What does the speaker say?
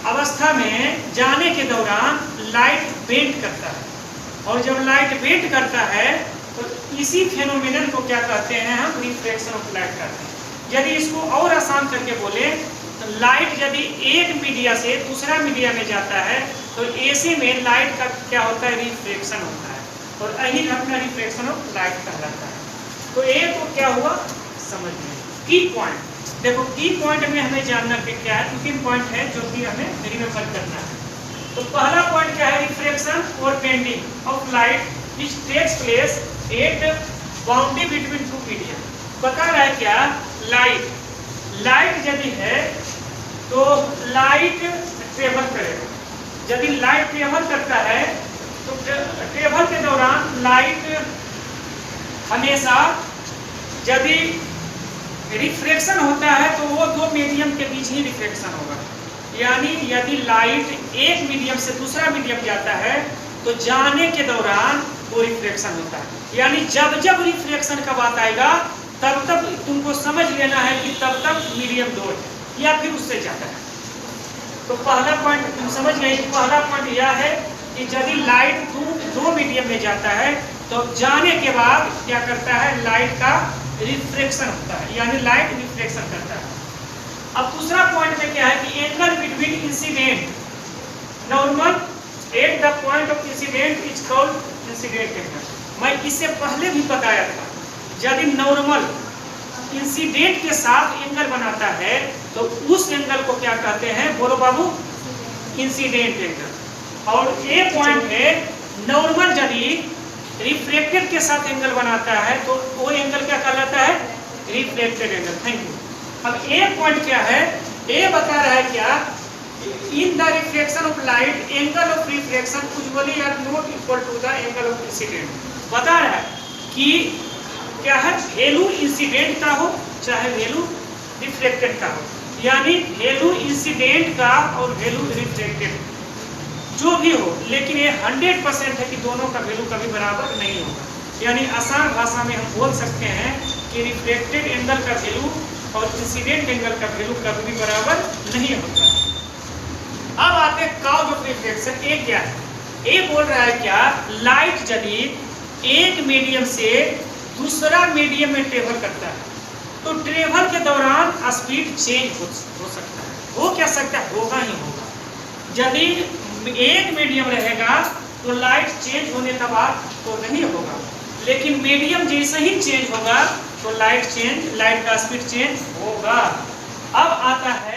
अवस्था में जाने के दौरान लाइट बेंड करता है, और जब लाइट बेंड करता है तो इसी फेनोमेनन को क्या कहते हैं हम? रिफ्रैक्शन ऑफ लाइट कहते हैं। यदि इसको और आसान करके बोले तो लाइट यदि एक मीडिया से दूसरा मीडिया में जाता है तो ऐसे में लाइट का क्या होता है? रिफ्रैक्शन होता है, और यही अपना रिफ्रैक्शन ऑफ लाइट कहलाता है। तो ये तो क्या हुआ समझ में। की पॉइंट देखो, की पॉइंट में हमें जानना कि क्या है, 2-3 पॉइंट है जो कि हमें रिमेम्बर करना है। तो पहला पॉइंट क्या है? रिफ्रैक्शन और bending of light which takes place at boundary between two media. बता रहा है क्या? लाइट यदि है तो लाइट ट्रेवल करेगा। यदि लाइट ट्रेवल करता है तो ट्रेवल के दौरान लाइट हमेशा यदि रिफ्रैक्शन होता है तो वो दो मीडियम के बीच ही रिफ्रैक्शन होगा। यानी यदि लाइट एक मीडियम से दूसरा मीडियम जाता है तो जाने के दौरान वो रिफ्रैक्शन होता है। यानी जब जब रिफ्रैक्शन का बात आएगा तब तक तुमको समझ लेना है कि तब तक मीडियम 2 है या फिर उससे ज्यादा है। तो पहला पॉइंट तुम समझ गए। पहला पॉइंट यह है कि यदि लाइट दो मीडियम में जाता है तो जाने के बाद क्या करता है? लाइट का रिफ्रैक्शन होता है, यानी लाइट रिफ्रैक्शन करता है। अब दूसरा पॉइंट में क्या है कि angle between incident normal at the point of incident is called incident angle. मैं इससे पहले भी बताया था, यदि नॉर्मल इंसिडेंट के साथ एंगल बनाता है तो उस एंगल को क्या कहते हैं? बोलो बाबू, इंसिडेंट एंगल। और ये पॉइंट है नॉर्मल यदि रिफ्लेक्टेड के साथ एंगल बनाता है तो वो एंगल क्या कहलाता है? Reflected angle. Thank you. अब एक पॉइंट क्या है? ये बता रहा है क्या? In the reflection of light angle of reflection usually are not equal to the angle of incident. बता रहा है कि क्या है? वैल्यू इंसिडेंट का हो चाहे वैल्यू रिफ्लेक्टेड का हो, यानी वैल्यू इंसिडेंट का और वैल्यू रिफ्लेक्टेड जो भी हो, लेकिन ये 100% है कि दोनों का वैल्यू कभी बराबर नहीं होगा। यानी आसान भाषा में हम बोल सकते हैं कि रिफ्लेक्टेड एंगल का वैल्यू और इंसिडेंट एंगल का वैल्यू कभी भी बराबर नहीं होता। अब आते हैं कॉज ऑफ रिफ्लेक्शन। एक क्या है? ये बोल रहा है क्या? लाइट यदि एक मीडियम से दूसरा मीडियम में ट्रेवल करता है तो ट्रेवल के दौरान स्पीड चेंज हो सकता है। हो क्या सकता है? होगा ही होगा। यदि एक मीडियम रहेगा तो लाइट चेंज होने का बात तो नहीं होगा, लेकिन मीडियम जैसे ही चेंज होगा तो लाइट का स्पीड चेंज होगा। अब आता है